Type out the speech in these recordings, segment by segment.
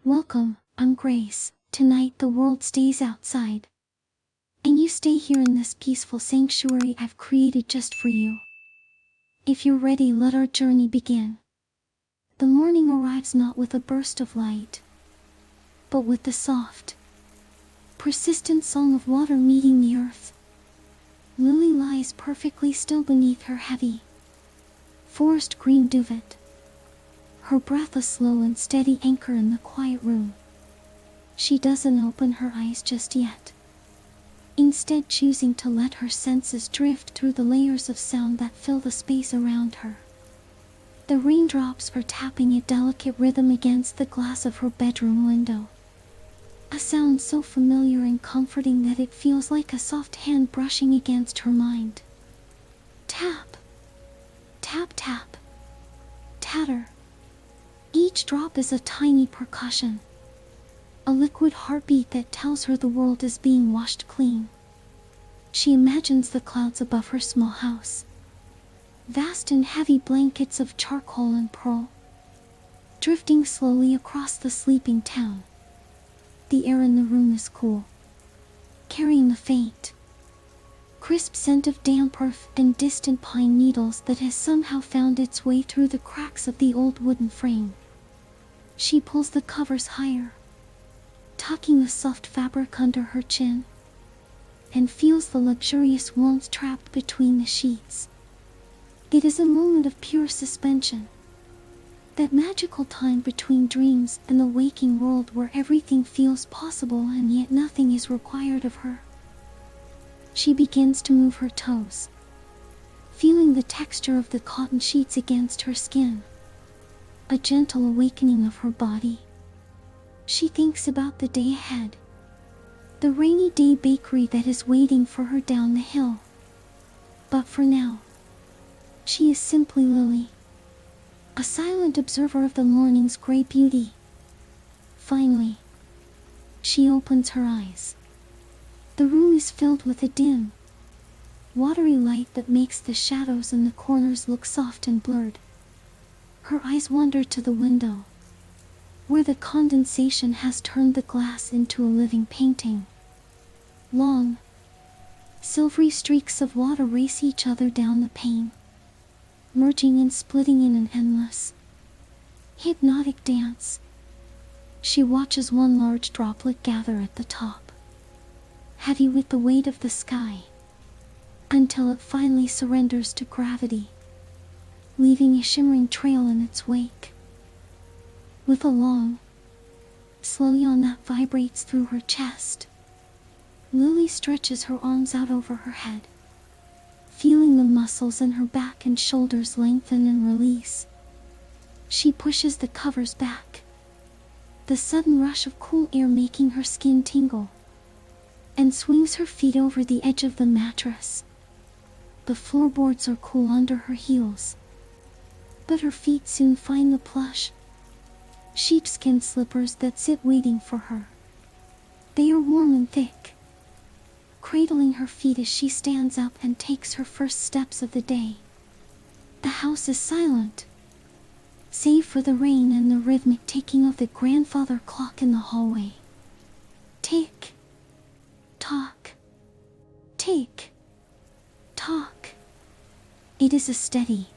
Welcome, I'm Grace. Tonight the world stays outside, and you stay here in this peaceful sanctuary I've created just for you. If you're ready, let our journey begin. The morning arrives not with a burst of light, but with the soft, persistent song of water meeting the earth. Lily lies perfectly still beneath her heavy, forest green duvet, her breath a slow and steady anchor in the quiet room. She doesn't open her eyes just yet, instead choosing to let her senses drift through the layers of sound that fill the space around her. The raindrops are tapping a delicate rhythm against the glass of her bedroom window, a sound so familiar and comforting that it feels like a soft hand brushing against her mind. Tap, tap, tap, tatter. Each drop is a tiny percussion, a liquid heartbeat that tells her the world is being washed clean. She imagines the clouds above her small house, vast and heavy blankets of charcoal and pearl, drifting slowly across the sleeping town. The air in the room is cool, carrying the faint, crisp scent of damp earth and distant pine needles that has somehow found its way through the cracks of the old wooden frame. She pulls the covers higher, tucking the soft fabric under her chin, and feels the luxurious warmth trapped between the sheets. It is a moment of pure suspension, that magical time between dreams and the waking world where everything feels possible and yet nothing is required of her. She begins to move her toes, feeling the texture of the cotton sheets against her skin, a gentle awakening of her body. She thinks about the day ahead, the rainy day bakery that is waiting for her down the hill. But for now, she is simply Lily, a silent observer of the morning's gray beauty. Finally, she opens her eyes. The room is filled with a dim, watery light that makes the shadows in the corners look soft and blurred. Her eyes wander to the window, where the condensation has turned the glass into a living painting. Long, silvery streaks of water race each other down the pane, merging and splitting in an endless, hypnotic dance. She watches one large droplet gather at the top, heavy with the weight of the sky, until it finally surrenders to gravity, leaving a shimmering trail in its wake. With a long, slow yawn that vibrates through her chest, Lily stretches her arms out over her head, feeling the muscles in her back and shoulders lengthen and release. She pushes the covers back, the sudden rush of cool air making her skin tingle, and swings her feet over the edge of the mattress. The floorboards are cool under her heels, but her feet soon find the plush, sheepskin slippers that sit waiting for her. They are warm and thick, cradling her feet as she stands up and takes her first steps of the day. The house is silent, save for the rain and the rhythmic ticking of the grandfather clock in the hallway. Tick, tock, tick, tock. It is a steady,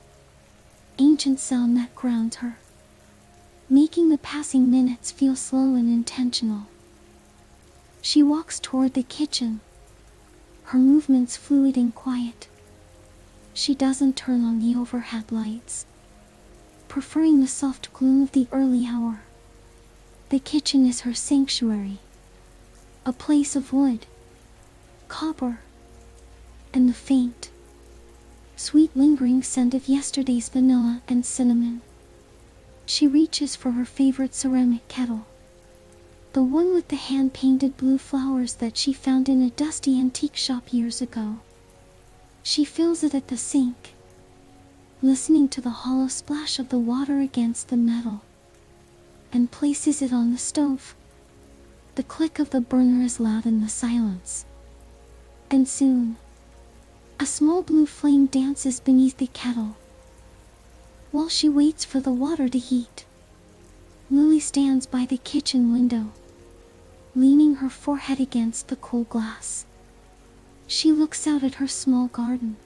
ancient sound that grounds her, making the passing minutes feel slow and intentional. She walks toward the kitchen, her movements fluid and quiet. She doesn't turn on the overhead lights, preferring the soft gloom of the early hour. The kitchen is her sanctuary, a place of wood, copper, and the faint, sweet lingering scent of yesterday's vanilla and cinnamon. She reaches for her favorite ceramic kettle, the one with the hand-painted blue flowers that she found in a dusty antique shop years ago. She fills it at the sink, listening to the hollow splash of the water against the metal, and places it on the stove. The click of the burner is loud in the silence, and soon, a small blue flame dances beneath the kettle. While she waits for the water to heat, Lily stands by the kitchen window, leaning her forehead against the cold glass. She looks out at her small garden,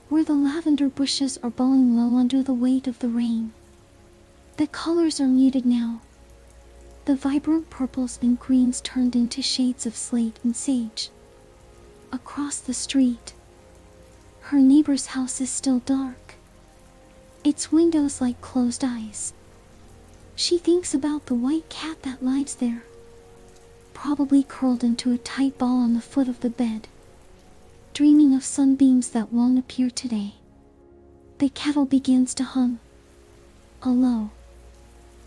where the lavender bushes are bowing low under the weight of the rain. The colors are muted now, the vibrant purples and greens turned into shades of slate and sage. Across the street, her neighbor's house is still dark, its windows like closed eyes. She thinks about the white cat that lies there, probably curled into a tight ball on the foot of the bed, dreaming of sunbeams that won't appear today. The kettle begins to hum, a low,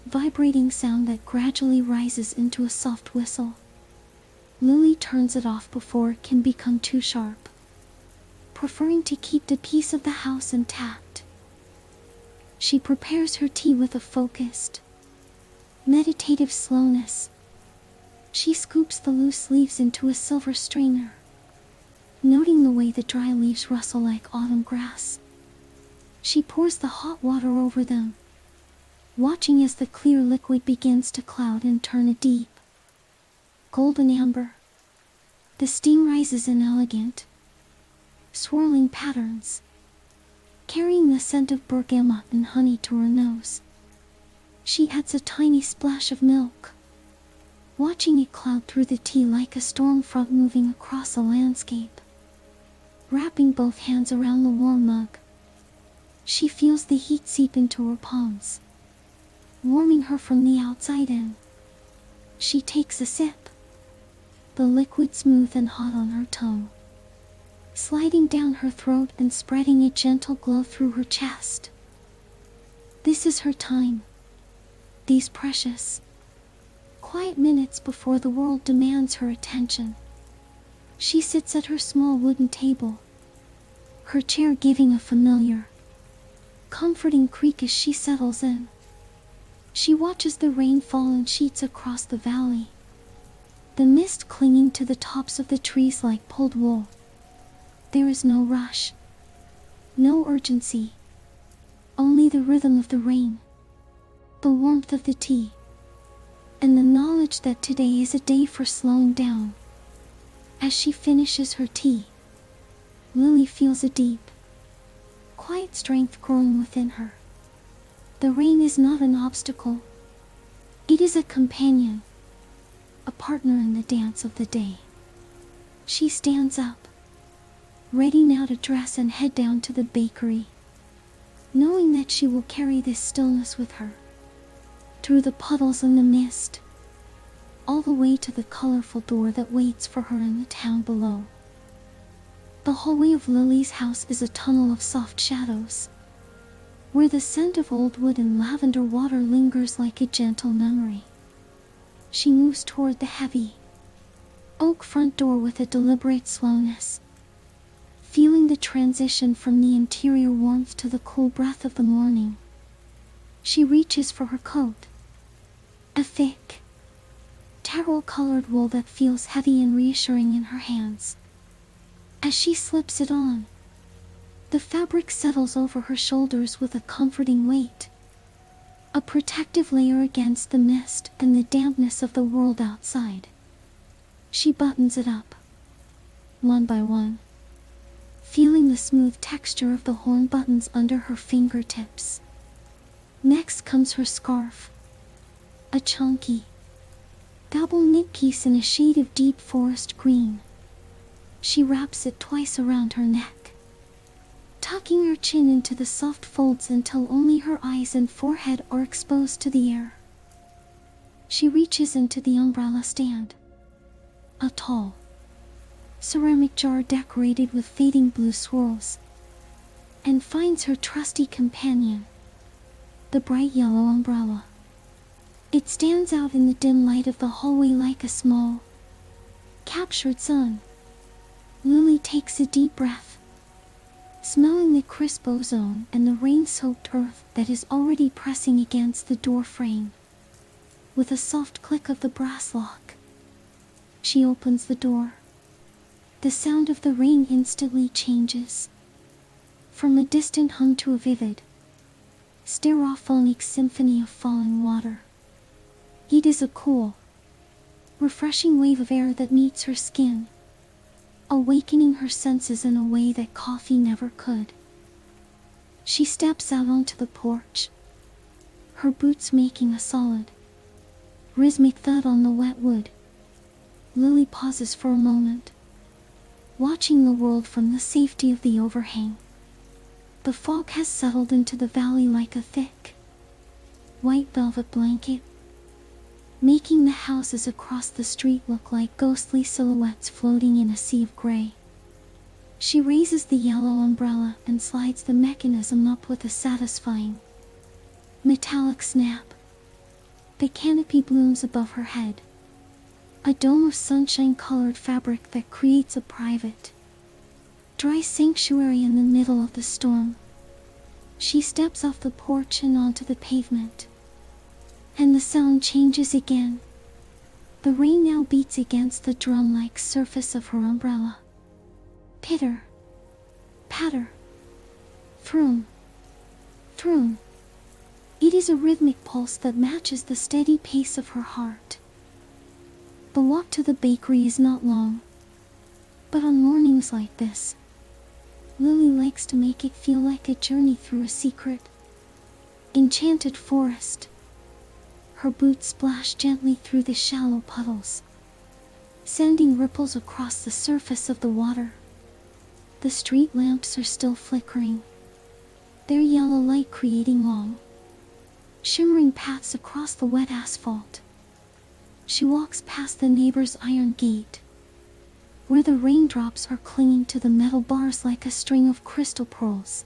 vibrating sound that gradually rises into a soft whistle. Lily turns it off before it can become too sharp, preferring to keep the peace of the house intact. She prepares her tea with a focused, meditative slowness. She scoops the loose leaves into a silver strainer, noting the way the dry leaves rustle like autumn grass. She pours the hot water over them, watching as the clear liquid begins to cloud and turn a deep, golden amber. The steam rises in elegant, swirling patterns, carrying the scent of bergamot and honey to her nose. She adds a tiny splash of milk, watching it cloud through the tea like a storm front moving across a landscape. Wrapping both hands around the warm mug, she feels the heat seep into her palms, warming her from the outside in. She takes a sip, the liquid smooth and hot on her tongue, sliding down her throat and spreading a gentle glow through her chest. This is her time, these precious, quiet minutes before the world demands her attention. She sits at her small wooden table, her chair giving a familiar, comforting creak as she settles in. She watches the rain fall in sheets across the valley, the mist clinging to the tops of the trees like pulled wool. There is no rush, no urgency, only the rhythm of the rain, the warmth of the tea, and the knowledge that today is a day for slowing down. As she finishes her tea, Lily feels a deep, quiet strength growing within her. The rain is not an obstacle. It is a companion, a partner in the dance of the day. She stands up, ready now to dress and head down to the bakery, knowing that she will carry this stillness with her, through the puddles and the mist, all the way to the colorful door that waits for her in the town below. The hallway of Lily's house is a tunnel of soft shadows, where the scent of old wood and lavender water lingers like a gentle memory. She moves toward the heavy oak front door with a deliberate slowness, feeling the transition from the interior warmth to the cool breath of the morning. She reaches for her coat, a thick, taro-colored wool that feels heavy and reassuring in her hands. As she slips it on, the fabric settles over her shoulders with a comforting weight, a protective layer against the mist and the dampness of the world outside. She buttons it up, one by one, feeling the smooth texture of the horn buttons under her fingertips. Next comes her scarf, a chunky, double-knit piece in a shade of deep forest green. She wraps it twice around her neck, tucking her chin into the soft folds until only her eyes and forehead are exposed to the air. She reaches into the umbrella stand, a tall, ceramic jar decorated with fading blue swirls, and finds her trusty companion, the bright yellow umbrella. It stands out in the dim light of the hallway like a small, captured sun. Lily takes a deep breath, smelling the crisp ozone and the rain-soaked earth that is already pressing against the door frame. With a soft click of the brass lock, she opens the door. The sound of the rain instantly changes, from a distant hum to a vivid, stereophonic symphony of falling water. It is a cool, refreshing wave of air that meets her skin, awakening her senses in a way that coffee never could. She steps out onto the porch, her boots making a solid, rhythmic thud on the wet wood. Lily pauses for a moment, watching the world from the safety of the overhang. The fog has settled into the valley like a thick, white velvet blanket, making the houses across the street look like ghostly silhouettes floating in a sea of gray. She raises the yellow umbrella and slides the mechanism up with a satisfying, metallic snap. The canopy blooms above her head, a dome of sunshine-colored fabric that creates a private, dry sanctuary in the middle of the storm. She steps off the porch and onto the pavement, and the sound changes again. The rain now beats against the drum-like surface of her umbrella. Pitter, patter, throom, throom. It is a rhythmic pulse that matches the steady pace of her heart. The walk to the bakery is not long, but on mornings like this, Lily likes to make it feel like a journey through a secret, enchanted forest. Her boots splash gently through the shallow puddles, sending ripples across the surface of the water. The street lamps are still flickering, their yellow light creating long, shimmering paths across the wet asphalt. She walks past the neighbor's iron gate, where the raindrops are clinging to the metal bars like a string of crystal pearls.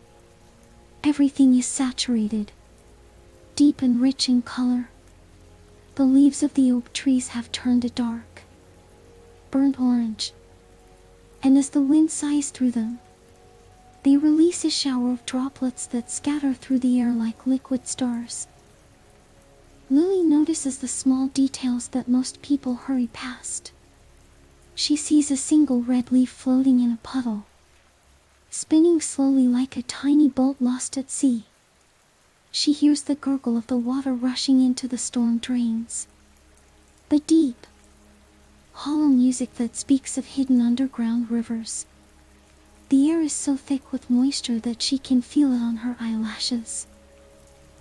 Everything is saturated, deep and rich in color. The leaves of the oak trees have turned a dark, burnt orange, and as the wind sighs through them, they release a shower of droplets that scatter through the air like liquid stars. Lily notices the small details that most people hurry past. She sees a single red leaf floating in a puddle, spinning slowly like a tiny boat lost at sea. She hears the gurgle of the water rushing into the storm drains, the deep, hollow music that speaks of hidden underground rivers. The air is so thick with moisture that she can feel it on her eyelashes.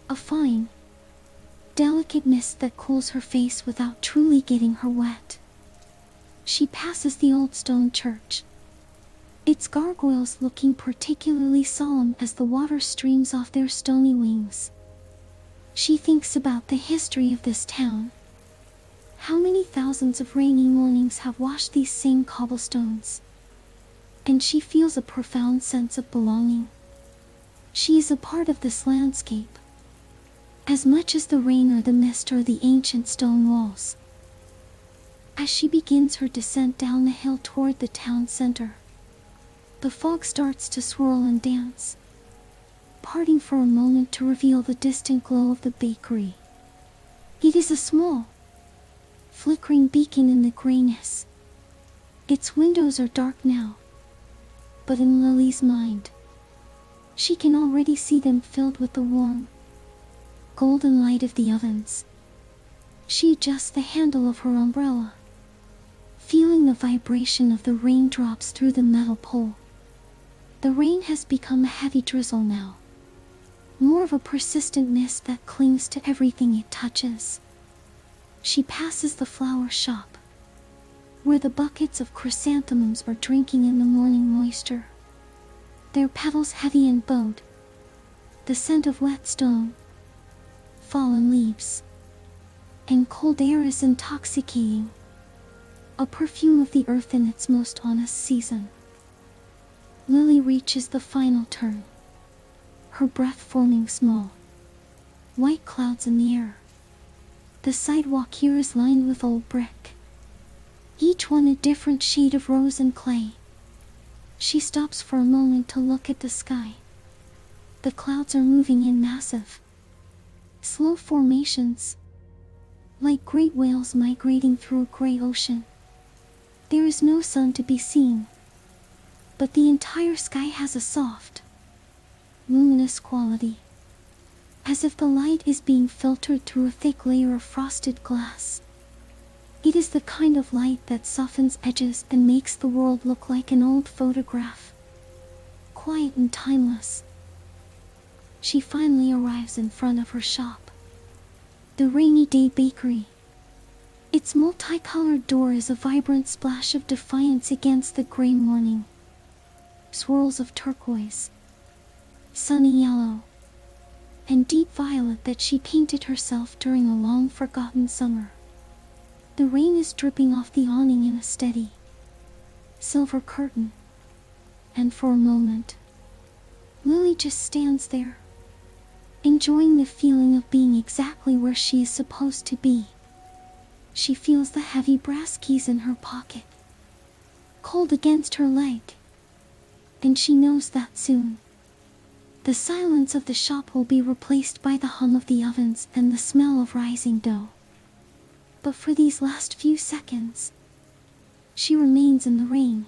A fine, delicate mist that cools her face without truly getting her wet. She passes the old stone church, its gargoyles looking particularly solemn as the water streams off their stony wings. She thinks about the history of this town. How many thousands of rainy mornings have washed these same cobblestones? And she feels a profound sense of belonging. She is a part of this landscape, as much as the rain or the mist or the ancient stone walls. As she begins her descent down the hill toward the town center, the fog starts to swirl and dance, parting for a moment to reveal the distant glow of the bakery. It is a small, flickering beacon in the grayness. Its windows are dark now, but in Lily's mind, she can already see them filled with the warm, golden light of the ovens. She adjusts the handle of her umbrella, feeling the vibration of the raindrops through the metal pole. The rain has become a heavy drizzle now, more of a persistent mist that clings to everything it touches. She passes the flower shop, where the buckets of chrysanthemums are drinking in the morning moisture, their petals heavy and bowed. The scent of wet stone, fallen leaves, and cold air is intoxicating, a perfume of the earth in its most honest season. Lily reaches the final turn, her breath forming small, white clouds in the air. The sidewalk here is lined with old brick, each one a different shade of rose and clay. She stops for a moment to look at the sky. The clouds are moving in massive, slow formations, like great whales migrating through a gray ocean. There is no sun to be seen, but the entire sky has a soft, luminous quality. as if the light is being filtered through a thick layer of frosted glass. It is the kind of light that softens edges and makes the world look like an old photograph, quiet and timeless. She finally arrives in front of her shop, the Rainy Day Bakery. Its multicolored door is a vibrant splash of defiance against the gray morning. Swirls of turquoise, sunny yellow, and deep violet that she painted herself during a long-forgotten summer. The rain is dripping off the awning in a steady, silver curtain, and for a moment, Lily just stands there, enjoying the feeling of being exactly where she is supposed to be. She feels the heavy brass keys in her pocket, cold against her leg, and she knows that soon the silence of the shop will be replaced by the hum of the ovens and the smell of rising dough. But for these last few seconds, she remains in the rain,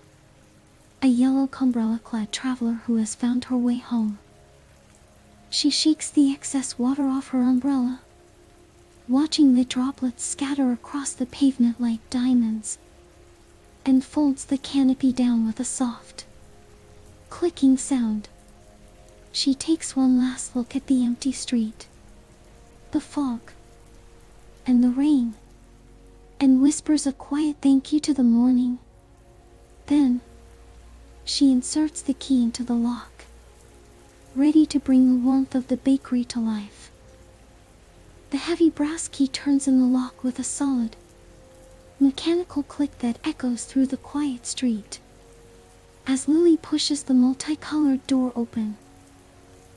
a yellow umbrella-clad traveler who has found her way home. She shakes the excess water off her umbrella, watching the droplets scatter across the pavement like diamonds, and folds the canopy down with a soft, clicking sound. She takes one last look at the empty street, the fog, and the rain, and whispers a quiet thank you to the morning. Then, she inserts the key into the lock, ready to bring the warmth of the bakery to life. The heavy brass key turns in the lock with a solid, mechanical click that echoes through the quiet street. As Lily pushes the multicolored door open,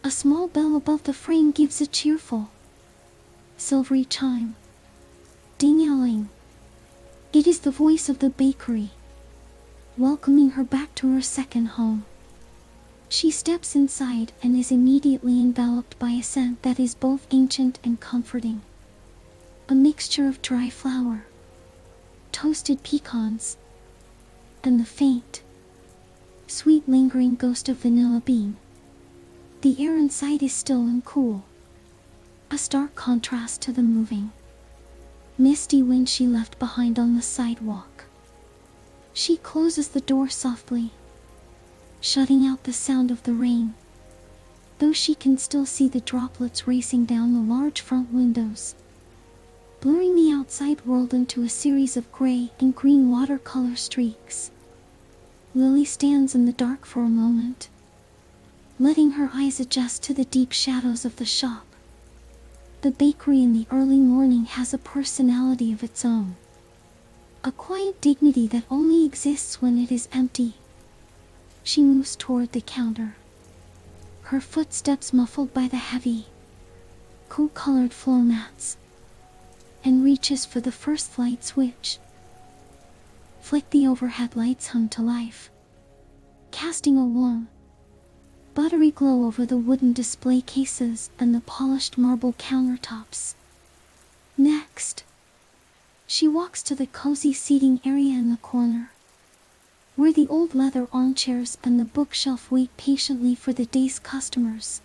a small bell above the frame gives a cheerful, silvery chime, ding-a-ling. It is the voice of the bakery, welcoming her back to her second home. She steps inside and is immediately enveloped by a scent that is both ancient and comforting. A mixture of dry flour, toasted pecans, and the faint, sweet lingering ghost of vanilla bean. The air inside is still and cool, a stark contrast to the moving, misty wind she left behind on the sidewalk. She closes the door softly, shutting out the sound of the rain, though she can still see the droplets racing down the large front windows, blurring the outside world into a series of gray and green watercolor streaks. Lily stands in the dark for a moment, letting her eyes adjust to the deep shadows of the shop. The bakery in the early morning has a personality of its own, a quiet dignity that only exists when it is empty. She moves toward the counter, her footsteps muffled by the heavy, cool-colored floor mats, and reaches for the first light switch. Flick. The overhead lights hum to life, casting a warm, buttery glow over the wooden display cases and the polished marble countertops. Next, she walks to the cozy seating area in the corner, where the old leather armchairs and the bookshelf wait patiently for the day's customers.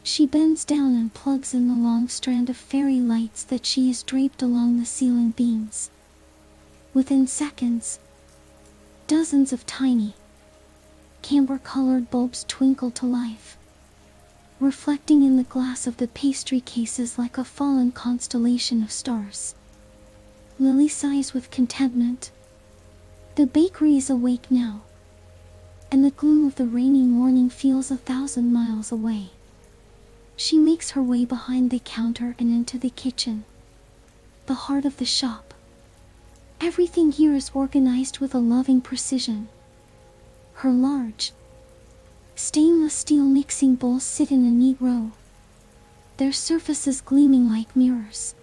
She bends down and plugs in the long strand of fairy lights that she has draped along the ceiling beams. Within seconds, dozens of tiny, camber-colored bulbs twinkle to life, reflecting in the glass of the pastry cases like a fallen constellation of stars. Lily sighs with contentment. The bakery is awake now, and the gloom of the rainy morning feels 1,000 miles away. She makes her way behind the counter and into the kitchen, the heart of the shop. Everything here is organized with a loving precision. Her large, stainless steel mixing bowls sit in a neat row, their surfaces gleaming like mirrors.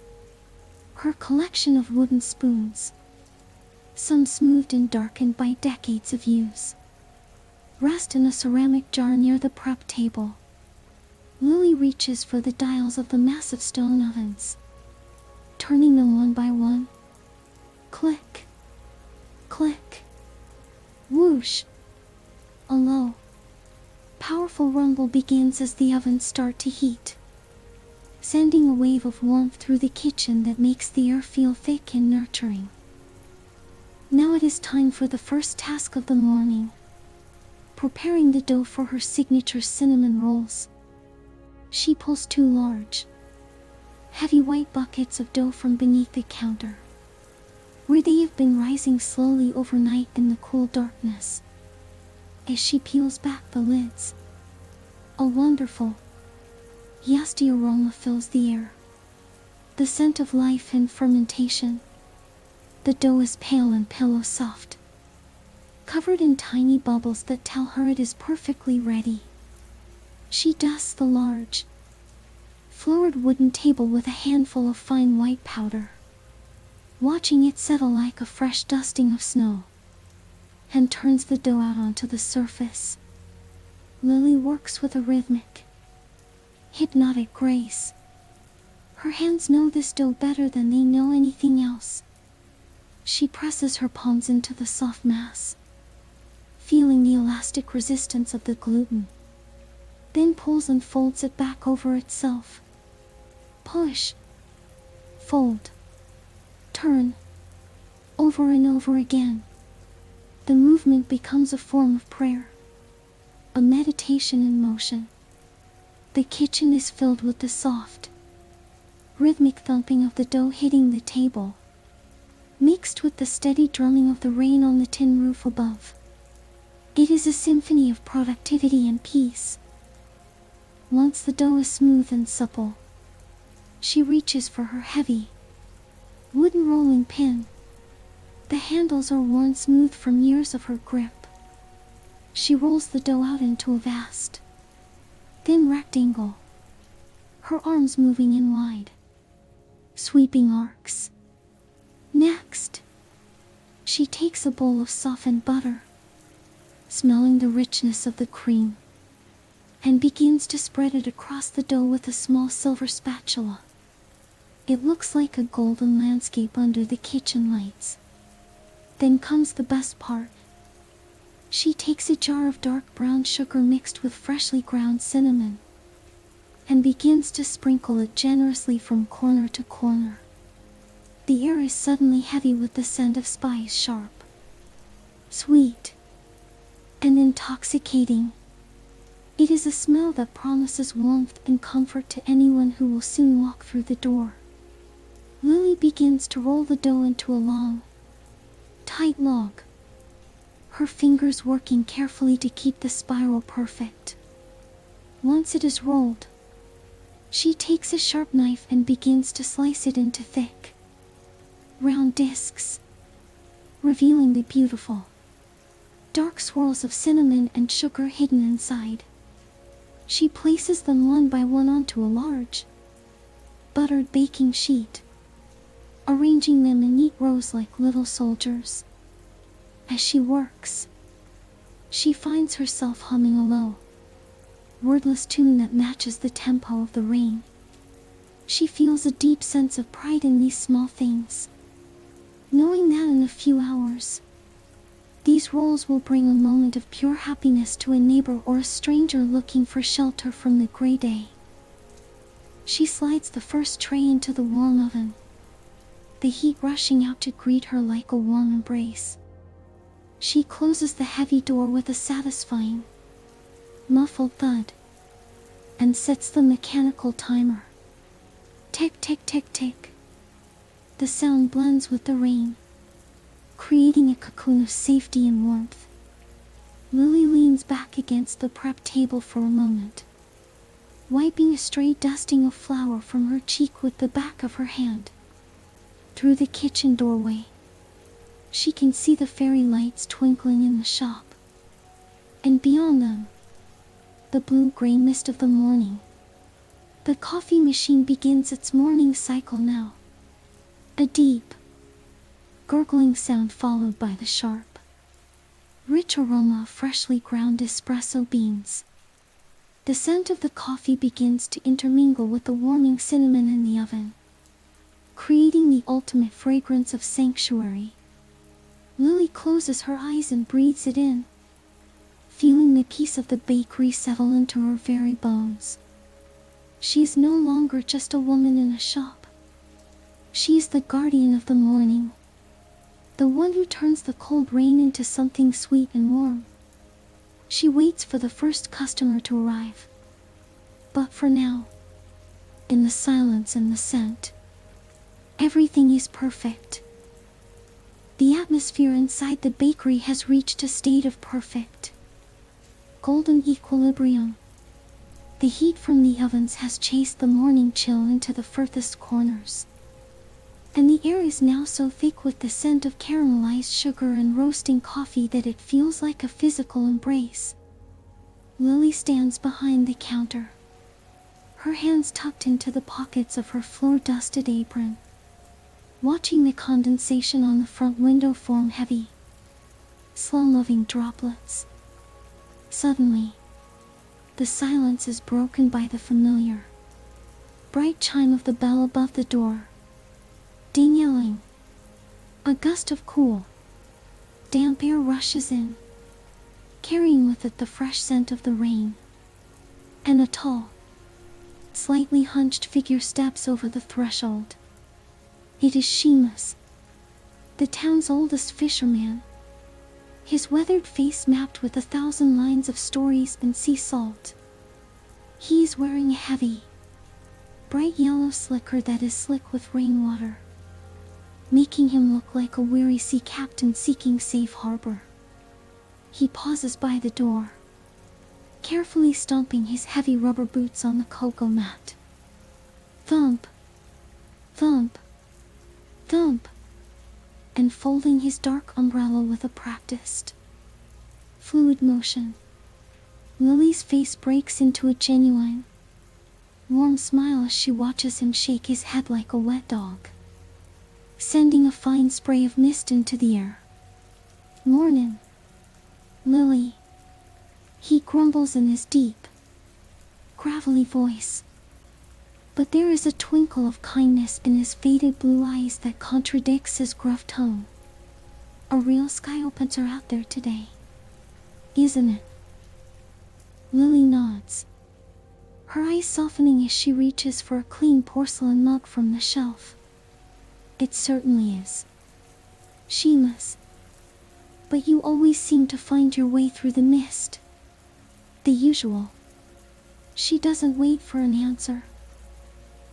Her collection of wooden spoons, some smoothed and darkened by decades of use, rest in a ceramic jar near the prep table. Lily reaches for the dials of the massive stone ovens, turning them one by one. Click, click, whoosh. A low, powerful rumble begins as the ovens start to heat, sending a wave of warmth through the kitchen that makes the air feel thick and nurturing. Now it is time for the first task of the morning, preparing the dough for her signature cinnamon rolls. She pulls 2 large, heavy white buckets of dough from beneath the counter, where they have been rising slowly overnight in the cool darkness. As she peels back the lids, a wonderful, yeasty aroma fills the air, the scent of life and fermentation. The dough is pale and pillow soft, covered in tiny bubbles that tell her it is perfectly ready. She dusts the large, flowered wooden table with a handful of fine white powder, watching it settle like a fresh dusting of snow, and turns the dough out onto the surface. Lily works with a rhythmic, hypnotic grace. Her hands know this dough better than they know anything else. She presses her palms into the soft mass, feeling the elastic resistance of the gluten, then pulls and folds it back over itself. Push, fold, turn, over and over again. The movement becomes a form of prayer, a meditation in motion. The kitchen is filled with the soft, rhythmic thumping of the dough hitting the table, mixed with the steady drumming of the rain on the tin roof above. It is a symphony of productivity and peace. Once the dough is smooth and supple, she reaches for her heavy, wooden rolling pin. The handles are worn smooth from years of her grip. She rolls the dough out into a vast, thin rectangle, her arms moving in wide, sweeping arcs. Next, she takes a bowl of softened butter, smelling the richness of the cream, and begins to spread it across the dough with a small silver spatula. It looks like a golden landscape under the kitchen lights. Then comes the best part. She takes a jar of dark brown sugar mixed with freshly ground cinnamon, and begins to sprinkle it generously from corner to corner. The air is suddenly heavy with the scent of spice, sharp, sweet, and intoxicating. It is a smell that promises warmth and comfort to anyone who will soon walk through the door. Lily begins to roll the dough into a long, tight log, her fingers working carefully to keep the spiral perfect. Once it is rolled, she takes a sharp knife and begins to slice it into thick, round discs, revealing the beautiful, dark swirls of cinnamon and sugar hidden inside. She places them one by one onto a large, buttered baking sheet, arranging them in neat rows like little soldiers. As she works, she finds herself humming a low, wordless tune that matches the tempo of the rain. She feels a deep sense of pride in these small things, knowing that in a few hours, these rolls will bring a moment of pure happiness to a neighbor or a stranger looking for shelter from the gray day. She slides the first tray into the warm oven, the heat rushing out to greet her like a warm embrace. She closes the heavy door with a satisfying, muffled thud, and sets the mechanical timer. Tick, tick, tick, tick. The sound blends with the rain, creating a cocoon of safety and warmth. Lily leans back against the prep table for a moment, wiping a stray dusting of flour from her cheek with the back of her hand. Through the kitchen doorway, she can see the fairy lights twinkling in the shop, and beyond them, the blue-gray mist of the morning. The coffee machine begins its morning cycle now. A deep, gurgling sound followed by the sharp, rich aroma of freshly ground espresso beans. The scent of the coffee begins to intermingle with the warming cinnamon in the oven, creating the ultimate fragrance of sanctuary. Lily closes her eyes and breathes it in, feeling the peace of the bakery settle into her very bones. She is no longer just a woman in a shop. She is the guardian of the morning, the one who turns the cold rain into something sweet and warm. She waits for the first customer to arrive. But for now, in the silence and the scent, everything is perfect. The atmosphere inside the bakery has reached a state of perfect, golden equilibrium. The heat from the ovens has chased the morning chill into the furthest corners, and the air is now so thick with the scent of caramelized sugar and roasting coffee that it feels like a physical embrace. Lily stands behind the counter, her hands tucked into the pockets of her floor-dusted apron, watching the condensation on the front window form heavy, slow-moving droplets. Suddenly, the silence is broken by the familiar, bright chime of the bell above the door. Ding-yelling. A gust of cool, damp air rushes in, carrying with it the fresh scent of the rain. And a tall, slightly hunched figure steps over the threshold. It is Seamus, the town's oldest fisherman, his weathered face mapped with 1,000 lines of stories and sea salt. He is wearing a heavy, bright yellow slicker that is slick with rainwater, making him look like a weary sea captain seeking safe harbor. He pauses by the door, carefully stomping his heavy rubber boots on the cocoa mat. Thump, thump, thump, and folding his dark umbrella with a practiced, fluid motion. Lily's face breaks into a genuine, warm smile as she watches him shake his head like a wet dog, sending a fine spray of mist into the air. Mornin', Lily, he grumbles in his deep, gravelly voice. But there is a twinkle of kindness in his faded blue eyes that contradicts his gruff tone. A real sky opener out there today, isn't it? Lily nods, her eyes softening as she reaches for a clean porcelain mug from the shelf. It certainly is, Seamus. But you always seem to find your way through the mist. The usual. She doesn't wait for an answer,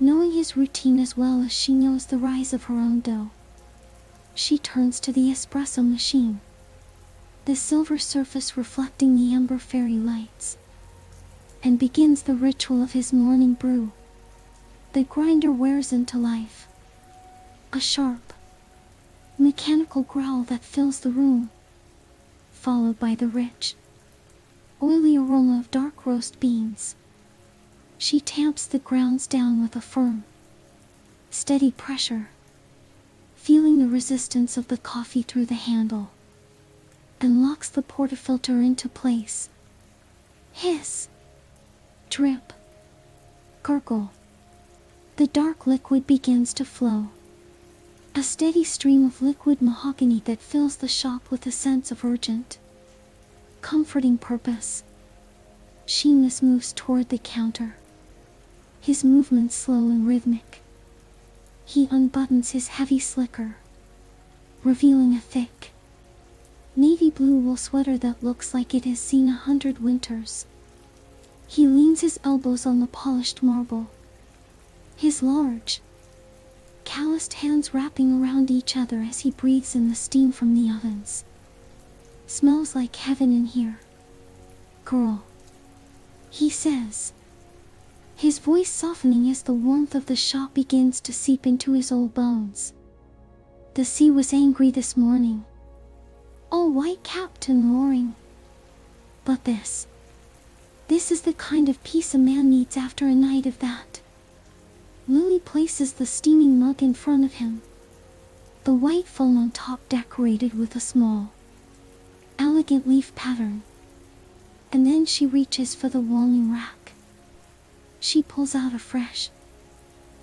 knowing his routine as well as she knows the rise of her own dough. She turns to the espresso machine, the silver surface reflecting the amber fairy lights, and begins the ritual of his morning brew. The grinder wears into life, a sharp, mechanical growl that fills the room, followed by the rich, oily aroma of dark roast beans. She tamps the grounds down with a firm, steady pressure, feeling the resistance of the coffee through the handle, and locks the portafilter into place. Hiss, drip, gurgle. The dark liquid begins to flow, a steady stream of liquid mahogany that fills the shop with a sense of urgent, comforting purpose. Seamus moves toward the counter, his movements slow and rhythmic. He unbuttons his heavy slicker, revealing a thick, navy blue wool sweater that looks like it has seen 100 winters. He leans his elbows on the polished marble, his large, calloused hands wrapping around each other as he breathes in the steam from the ovens. Smells like heaven in here, girl, he says, his voice softening as the warmth of the shop begins to seep into his old bones. The sea was angry this morning, all white-capped and roaring. But this is the kind of peace a man needs after a night of that. Lily places the steaming mug in front of him, the white foam on top decorated with a small, elegant leaf pattern. And then she reaches for the warming rack. She pulls out a fresh,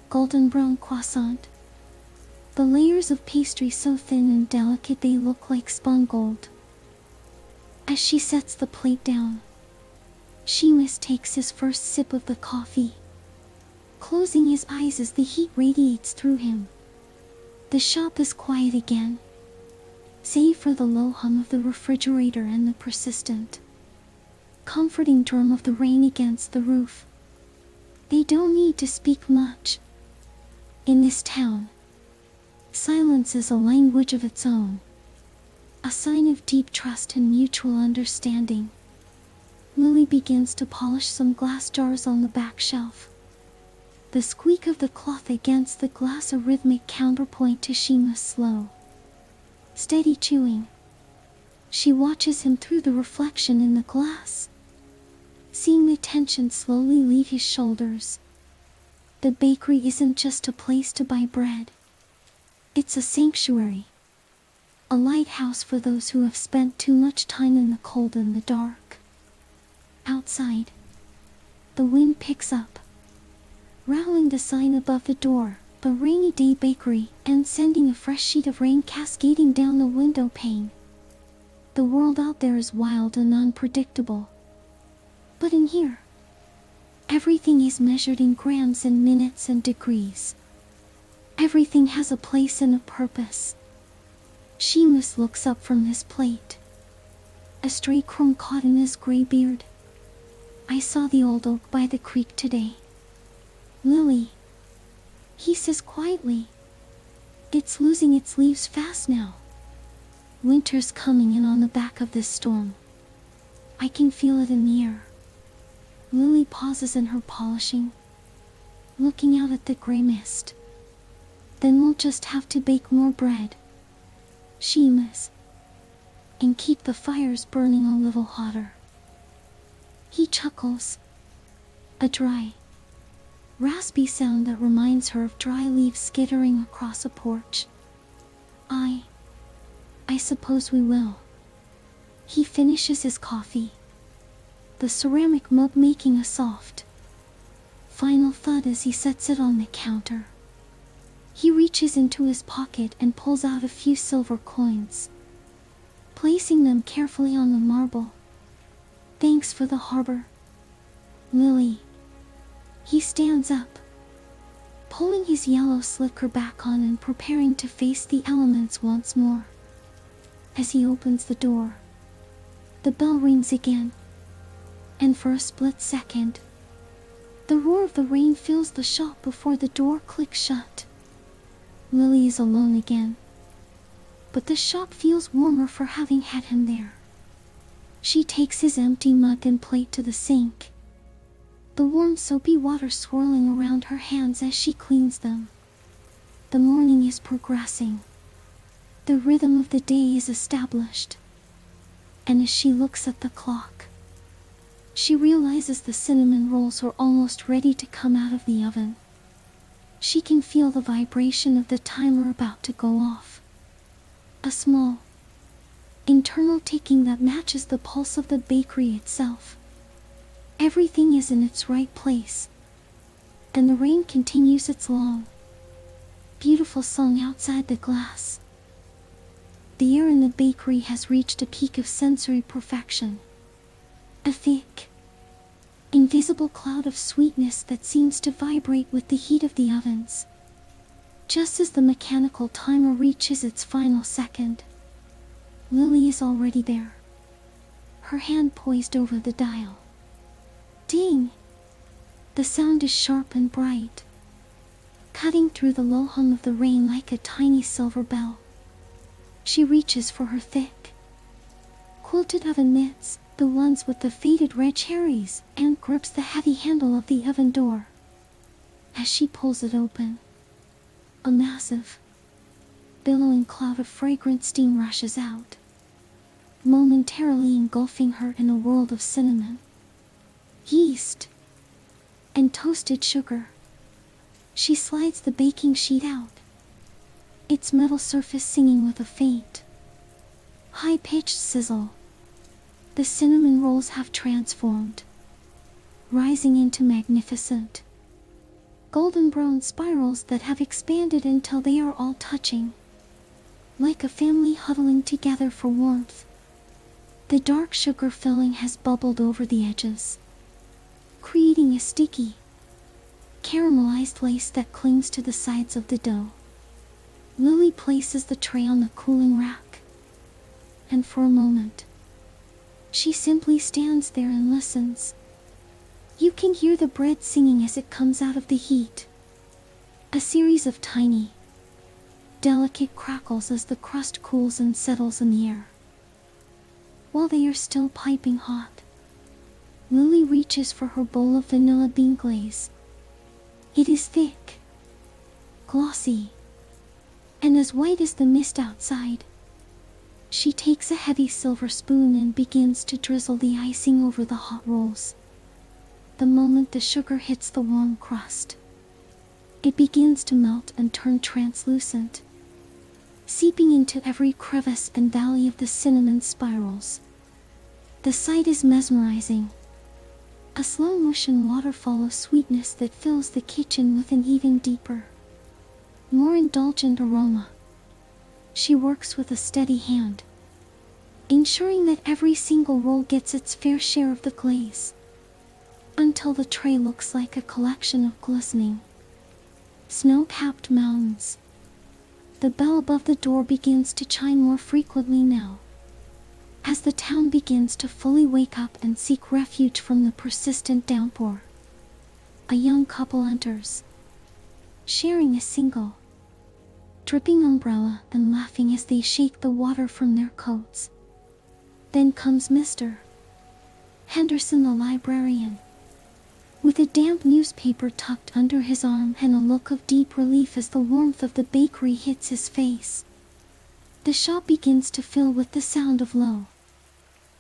golden brown croissant, the layers of pastry so thin and delicate they look like spun gold. As she sets the plate down, Seamus takes his first sip of the coffee, closing his eyes as the heat radiates through him. The shop is quiet again, save for the low hum of the refrigerator and the persistent, comforting drum of the rain against the roof. They don't need to speak much. In this town, silence is a language of its own, a sign of deep trust and mutual understanding. Lily begins to polish some glass jars on the back shelf. The squeak of the cloth against the glass a rhythmic counterpoint to Shima's slow, steady chewing. She watches him through the reflection in the glass, seeing the tension slowly leave his shoulders. The bakery isn't just a place to buy bread. It's a sanctuary, a lighthouse for those who have spent too much time in the cold and the dark. Outside, the wind picks up, rattling the sign above the door, a rainy day bakery, and sending a fresh sheet of rain cascading down the window pane. The world out there is wild and unpredictable, but in here, everything is measured in grams and minutes and degrees. Everything has a place and a purpose. Seamus looks up from his plate, a stray crumb caught in his gray beard. I saw the old oak by the creek today. Lily, he says quietly, it's losing its leaves fast now. Winter's coming in on the back of this storm. I can feel it in the air. Lily pauses in her polishing, looking out at the gray mist. Then we'll just have to bake more bread, Seamus, and keep the fires burning a little hotter. He chuckles, a dry, raspy sound that reminds her of dry leaves skittering across a porch. I suppose we will. He finishes his coffee, the ceramic mug making a soft, final thud as he sets it on the counter. He reaches into his pocket and pulls out a few silver coins, placing them carefully on the marble. Thanks for the harbor, Lily. He stands up, pulling his yellow slicker back on and preparing to face the elements once more. As he opens the door, the bell rings again, and for a split second, the roar of the rain fills the shop before the door clicks shut. Lily is alone again, but the shop feels warmer for having had him there. She takes his empty mug and plate to the sink, the warm soapy water swirling around her hands as she cleans them. The morning is progressing. The rhythm of the day is established, and as she looks at the clock, she realizes the cinnamon rolls are almost ready to come out of the oven. She can feel the vibration of the timer about to go off, a small, internal ticking that matches the pulse of the bakery itself. Everything is in its right place, and the rain continues its long, beautiful song outside the glass. The air in the bakery has reached a peak of sensory perfection. A thick, invisible cloud of sweetness that seems to vibrate with the heat of the ovens. Just as the mechanical timer reaches its final second, Lily is already there, her hand poised over the dial. Ding! The sound is sharp and bright, cutting through the low hum of the rain like a tiny silver bell. She reaches for her thick, quilted oven mitts, the ones with the faded red cherries, and grips the heavy handle of the oven door. As she pulls it open, a massive, billowing cloud of fragrant steam rushes out, momentarily engulfing her in a world of cinnamon, yeast, and toasted sugar. She slides the baking sheet out, its metal surface singing with a faint, high-pitched sizzle. The cinnamon rolls have transformed, rising into magnificent, golden brown spirals that have expanded until they are all touching, like a family huddling together for warmth. The dark sugar filling has bubbled over the edges, creating a sticky, caramelized lace that clings to the sides of the dough. Lily places the tray on the cooling rack, and for a moment, she simply stands there and listens. You can hear the bread singing as it comes out of the heat. A series of tiny, delicate crackles as the crust cools and settles in the air. While they are still piping hot, Lily reaches for her bowl of vanilla bean glaze. It is thick, glossy, and as white as the mist outside. She takes a heavy silver spoon and begins to drizzle the icing over the hot rolls. The moment the sugar hits the warm crust, it begins to melt and turn translucent, seeping into every crevice and valley of the cinnamon spirals. The sight is mesmerizing, a slow-motion waterfall of sweetness that fills the kitchen with an even deeper, more indulgent aroma. She works with a steady hand, ensuring that every single roll gets its fair share of the glaze, until the tray looks like a collection of glistening, snow-capped mountains. The bell above the door begins to chime more frequently now, as the town begins to fully wake up and seek refuge from the persistent downpour. A young couple enters, sharing a single, dripping umbrella and laughing as they shake the water from their coats. Then comes Mr. Henderson, the librarian, with a damp newspaper tucked under his arm and a look of deep relief as the warmth of the bakery hits his face. The shop begins to fill with the sound of low,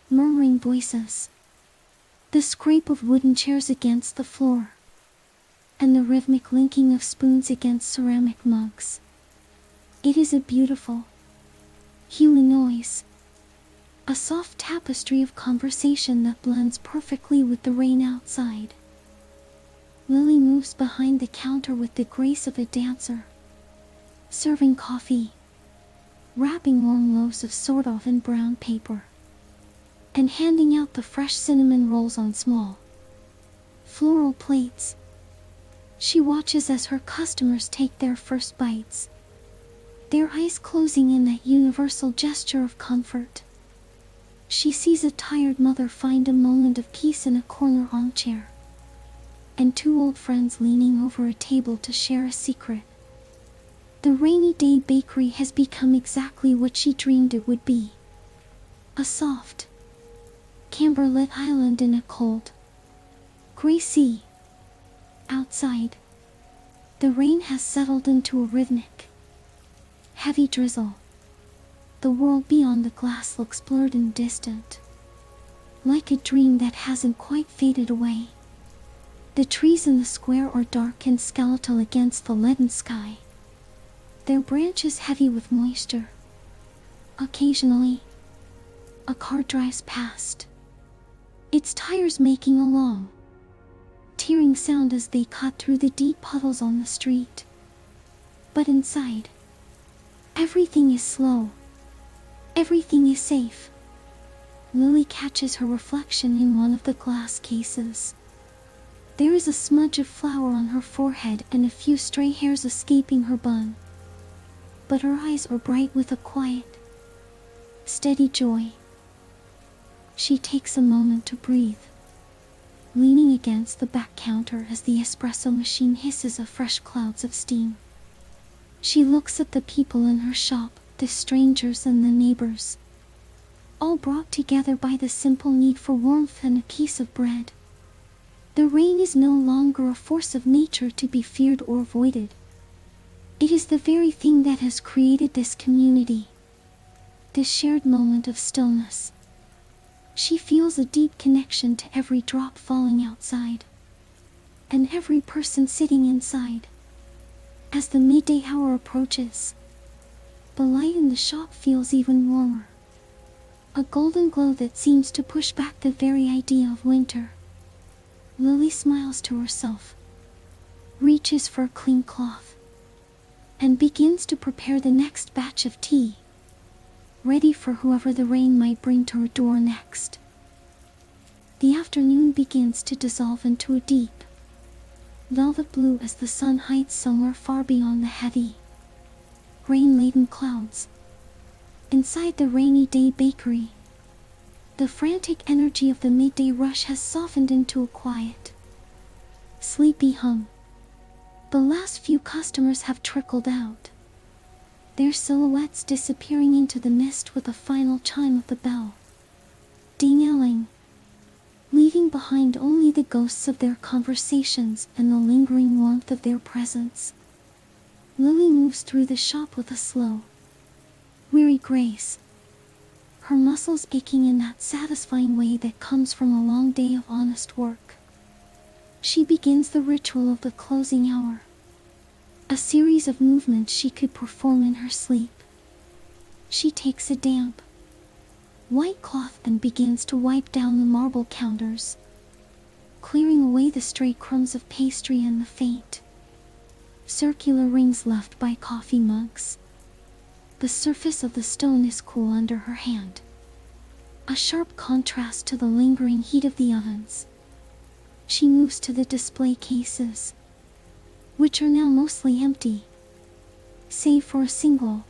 murmuring voices, the scrape of wooden chairs against the floor, and the rhythmic linking of spoons against ceramic mugs. It is a beautiful, human noise, a soft tapestry of conversation that blends perfectly with the rain outside. Lily moves behind the counter with the grace of a dancer, serving coffee, wrapping warm loaves of sort-of in brown paper, and handing out the fresh cinnamon rolls on small, floral plates. She watches as her customers take their first bites, their eyes closing in that universal gesture of comfort. She sees a tired mother find a moment of peace in a corner armchair, and two old friends leaning over a table to share a secret. The rainy day bakery has become exactly what she dreamed it would be. A soft, camber-lit island in a cold, gray sea. Outside, the rain has settled into a rhythmic, heavy drizzle. The world beyond the glass looks blurred and distant, like a dream that hasn't quite faded away. The trees in the square are dark and skeletal against the leaden sky, their branches heavy with moisture. Occasionally, a car drives past, its tires making a long, tearing sound as they cut through the deep puddles on the street. But inside, everything is slow. Everything is safe. Lily catches her reflection in one of the glass cases. There is a smudge of flour on her forehead and a few stray hairs escaping her bun. But her eyes are bright with a quiet, steady joy. She takes a moment to breathe, leaning against the back counter as the espresso machine hisses of fresh clouds of steam. She looks at the people in her shop, the strangers and the neighbors, all brought together by the simple need for warmth and a piece of bread. The rain is no longer a force of nature to be feared or avoided. It is the very thing that has created this community, this shared moment of stillness. She feels a deep connection to every drop falling outside, and every person sitting inside. As the midday hour approaches, the light in the shop feels even warmer, a golden glow that seems to push back the very idea of winter. Lily smiles to herself, reaches for a clean cloth, and begins to prepare the next batch of tea, ready for whoever the rain might bring to her door next. The afternoon begins to dissolve into a deep, velvet blue as the sun hides somewhere far beyond the heavy, rain-laden clouds. Inside the rainy day bakery, the frantic energy of the midday rush has softened into a quiet, sleepy hum. The last few customers have trickled out, their silhouettes disappearing into the mist with a final chime of the bell, ding-a-ling, leaving behind only the ghosts of their conversations and the lingering warmth of their presence. Lily moves through the shop with a slow, weary grace, her muscles aching in that satisfying way that comes from a long day of honest work. She begins the ritual of the closing hour, a series of movements she could perform in her sleep. She takes a damp, white cloth and begins to wipe down the marble counters, clearing away the stray crumbs of pastry and the faint, circular rings left by coffee mugs. The surface of the stone is cool under her hand, a sharp contrast to the lingering heat of the ovens. She moves to the display cases, which are now mostly empty, save for a single,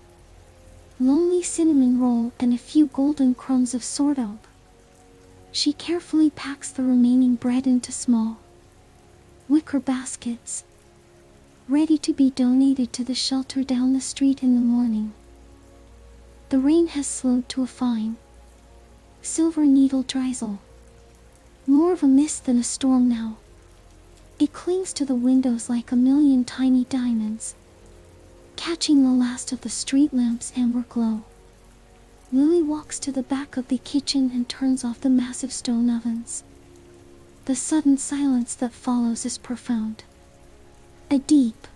lonely cinnamon roll and a few golden crumbs of sourdough. She carefully packs the remaining bread into small, wicker baskets, ready to be donated to the shelter down the street in the morning. The rain has slowed to a fine, silver needle drizzle, more of a mist than a storm now. It clings to the windows like a million tiny diamonds, catching the last of the street lamp's amber glow. Lily walks to the back of the kitchen and turns off the massive stone ovens. The sudden silence that follows is profound. A deep,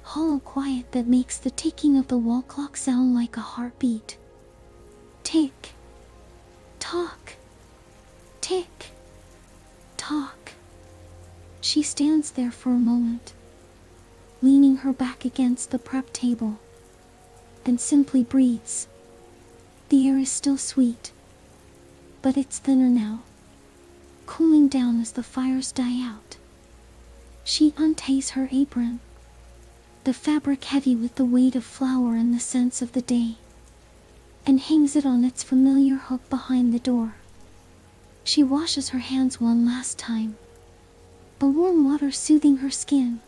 hollow quiet that makes the ticking of the wall clock sound like a heartbeat. Tick, tock, tick, tock. She stands there for a moment, leaning her back against the prep table, and simply breathes. The air is still sweet, but it's thinner now, cooling down as the fires die out. She unties her apron, the fabric heavy with the weight of flour and the scents of the day, and hangs it on its familiar hook behind the door. She washes her hands one last time, a warm water soothing her skin,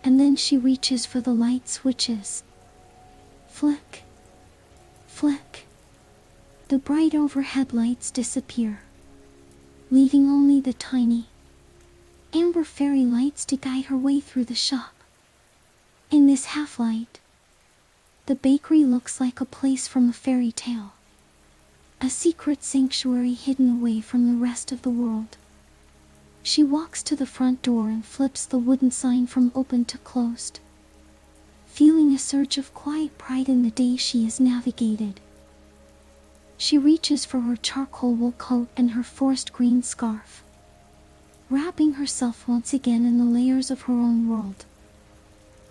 and then she reaches for the light switches. Flick, flick. The bright overhead lights disappear, leaving only the tiny, amber fairy lights to guide her way through the shop. In this half-light, the bakery looks like a place from a fairy tale, a secret sanctuary hidden away from the rest of the world. She walks to the front door and flips the wooden sign from open to closed, feeling a surge of quiet pride in the day she has navigated. She reaches for her charcoal wool coat and her forest green scarf, wrapping herself once again in the layers of her own world.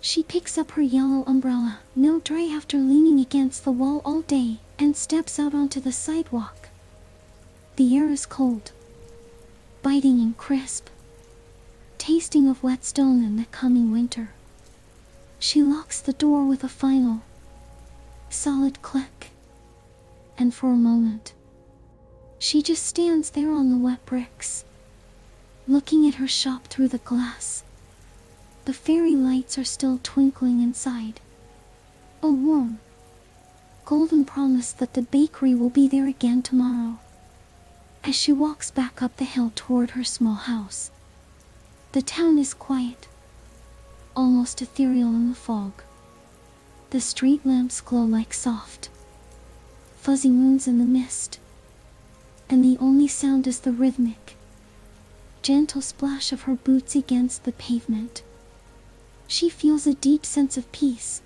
She picks up her yellow umbrella, no dry after leaning against the wall all day, and steps out onto the sidewalk. The air is cold, biting and crisp, tasting of wet stone and the coming winter. She locks the door with a final, solid click, and for a moment, she just stands there on the wet bricks, looking at her shop through the glass. The fairy lights are still twinkling inside, a warm, golden promise that the bakery will be there again tomorrow. As she walks back up the hill toward her small house, the town is quiet, almost ethereal in the fog. The street lamps glow like soft, fuzzy moons in the mist, and the only sound is the rhythmic, gentle splash of her boots against the pavement. She feels a deep sense of peace,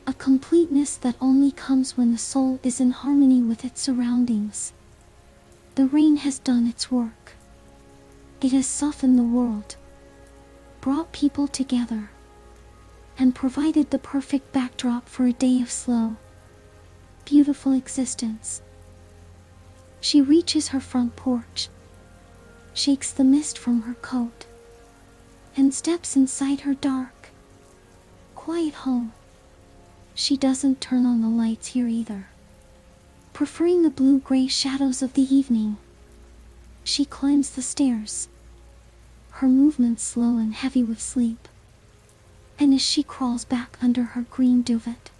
a completeness that only comes when the soul is in harmony with its surroundings. The rain has done its work. It has softened the world, brought people together, and provided the perfect backdrop for a day of slow, beautiful existence. She reaches her front porch, shakes the mist from her coat, and steps inside her dark, quiet home. She doesn't turn on the lights here either. Preferring the blue-gray shadows of the evening, she climbs the stairs, her movements slow and heavy with sleep. And as she crawls back under her green duvet,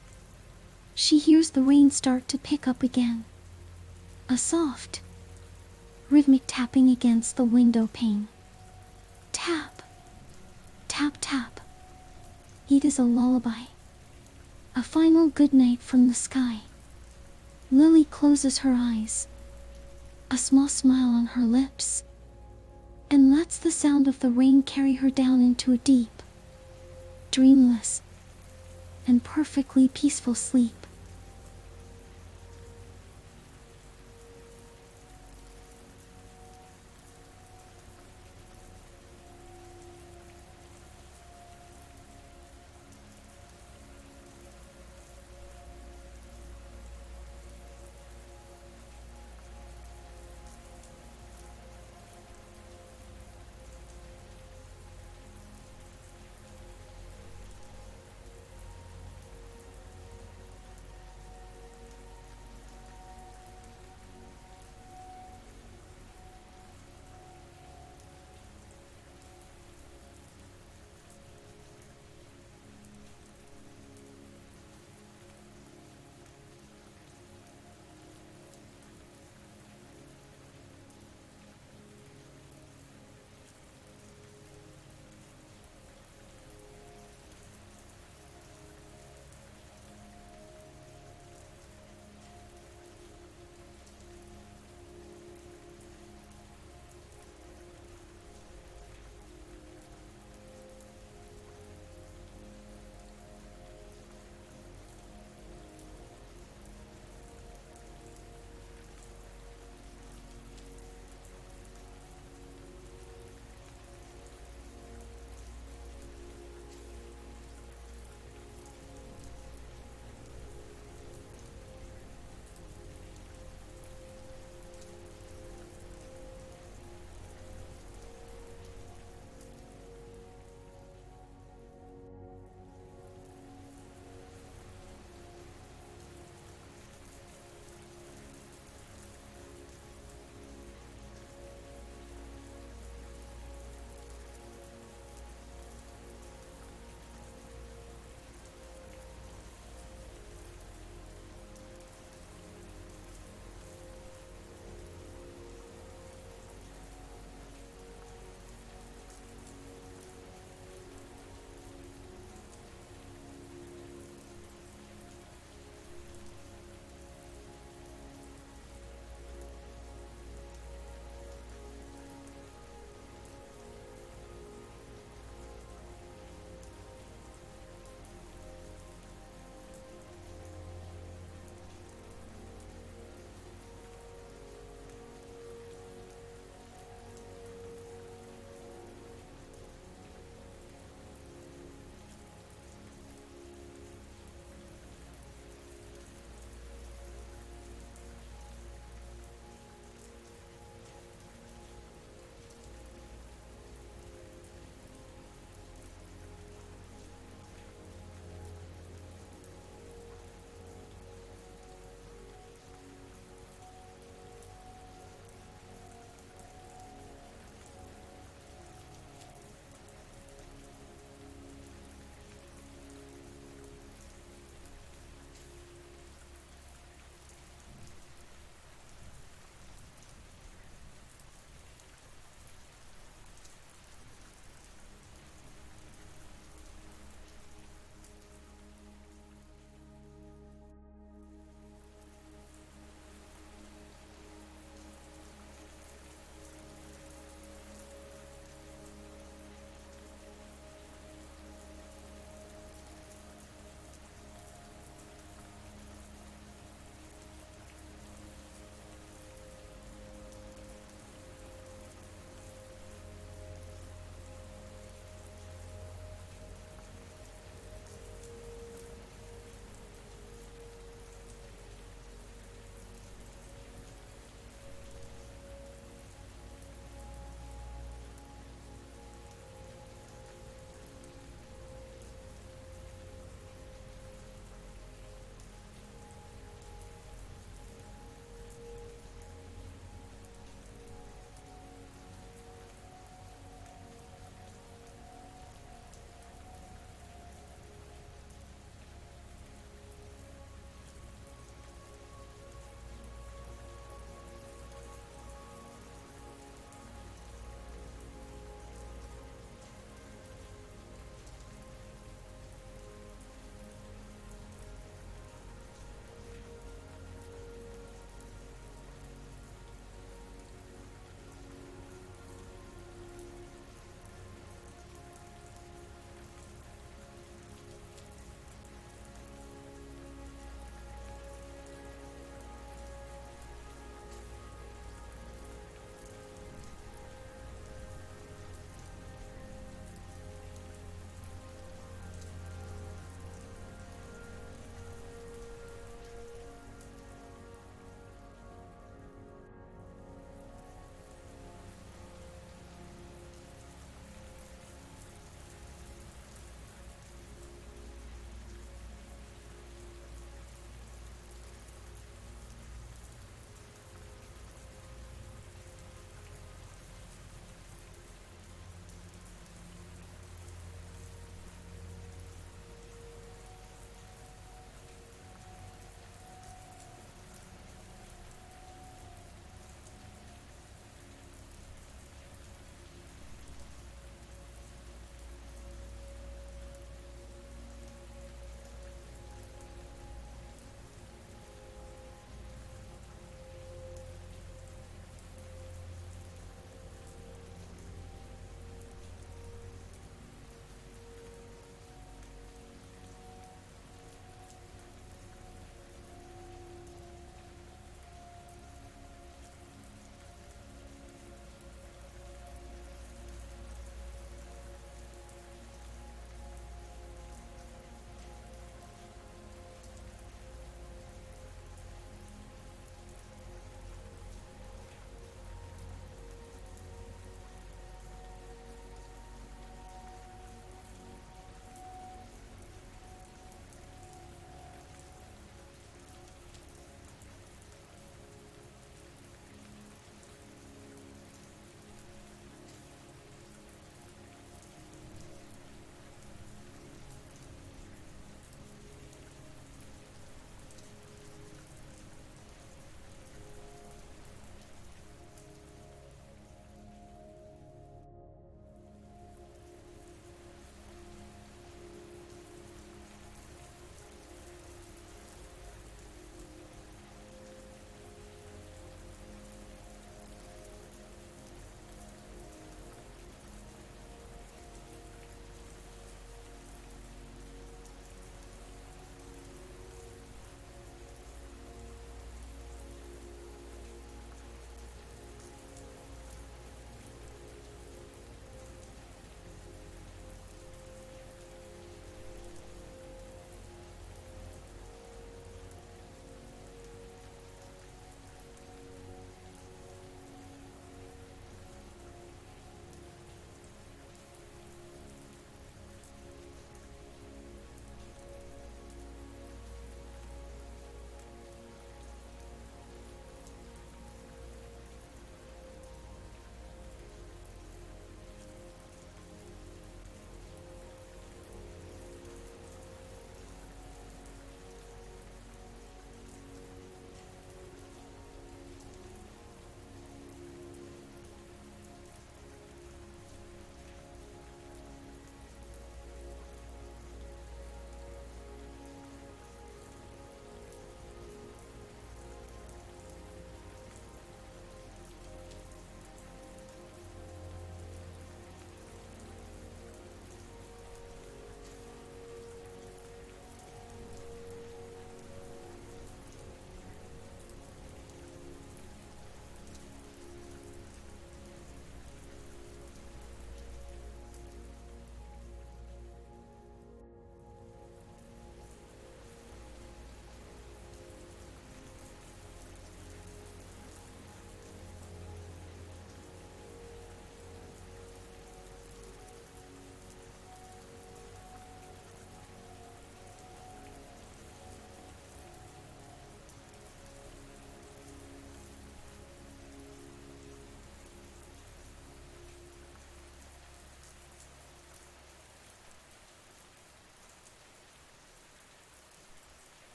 she hears the rain start to pick up again. A soft, rhythmic tapping against the window pane. Tap, tap, tap. It is a lullaby. A final good night from the sky. Lily closes her eyes, a small smile on her lips, and lets the sound of the rain carry her down into a deep, dreamless, and perfectly peaceful sleep.